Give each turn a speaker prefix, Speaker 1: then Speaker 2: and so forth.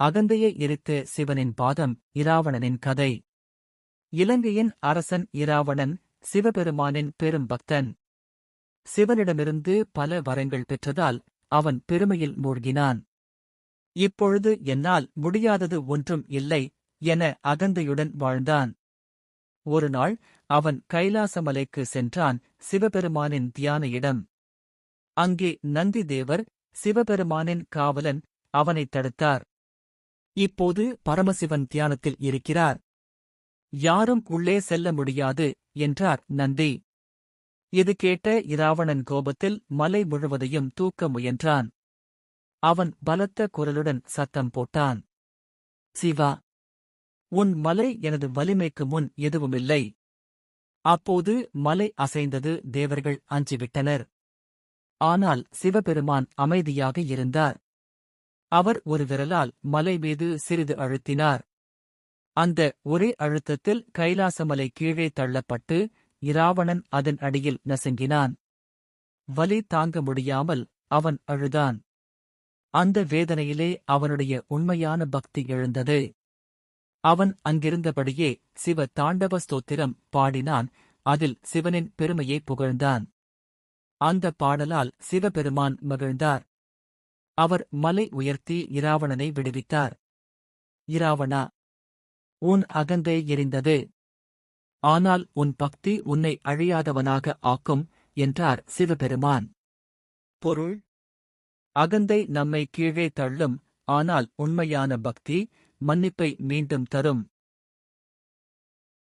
Speaker 1: அகந்தையை எரித்த சிவனின் பாதம். இராவணனின் கதை. இலங்கையின் அரசன் இராவணன் சிவபெருமானின் பெரும் பக்தன். சிவனிடமிருந்து பல வரங்கள் பெற்றதால் அவன் பெருமையில் மூழ்கினான். இப்பொழுது என்னால் முடியாதது ஒன்றும் இல்லை என அகந்தையுடன் வாழ்ந்தான். ஒருநாள் அவன் கைலாசமலைக்கு சென்றான், சிவபெருமானின் தியான இடம். அங்கே நந்தி தேவர், சிவபெருமானின் காவலன், அவனைத் தடுத்தார். இப்போது பரமசிவன் தியானத்தில் இருக்கிறார். யாரும் உள்ளே செல்ல முடியாது என்றார் நந்தி. இது கேட்ட இராவணன் கோபத்தில் மலை முழுவதையும் தூக்க முயன்றான். அவன் பலத்த குரலுடன் சத்தம் போட்டான். சிவா, உன் மலை எனது வலிமைக்கு முன் எதுவுமில்லை. அப்போது மலை அசைந்தது. தேவர்கள் அஞ்சிவிட்டனர். ஆனால் சிவபெருமான் அமைதியாக இருந்தார். அவர் ஒரு விரலால் மலை மீது சிறிது அழுத்தினார். அந்த ஒரே அழுத்தத்தில் கைலாசமலை கீழே தள்ளப்பட்டு இராவணன் அதன் அடியில் நசுங்கினான். வலி தாங்க முடியாமல் அவன் அழுதான். அந்த வேதனையிலே அவனுடைய உண்மையான பக்தி எழுந்தது. அவன் அங்கிருந்தபடியே சிவ தாண்டவ ஸ்தோத்திரம் பாடினான். அதில் சிவனின் பெருமையை புகழ்ந்தான். அந்த பாடலால் சிவபெருமான் மகிழ்ந்தார். அவர் மலை உயர்த்தி இராவணனை விடுவித்தார். இராவணா, உன் அகந்தை எரிந்தது. ஆனால் உன் பக்தி உன்னை அழியாதவனாக ஆக்கும் என்றார் சிவபெருமான். பொருள்: அகந்தை நம்மை கீழே தள்ளும், ஆனால் உண்மையான பக்தி மன்னிப்பை மீண்டும் தரும்.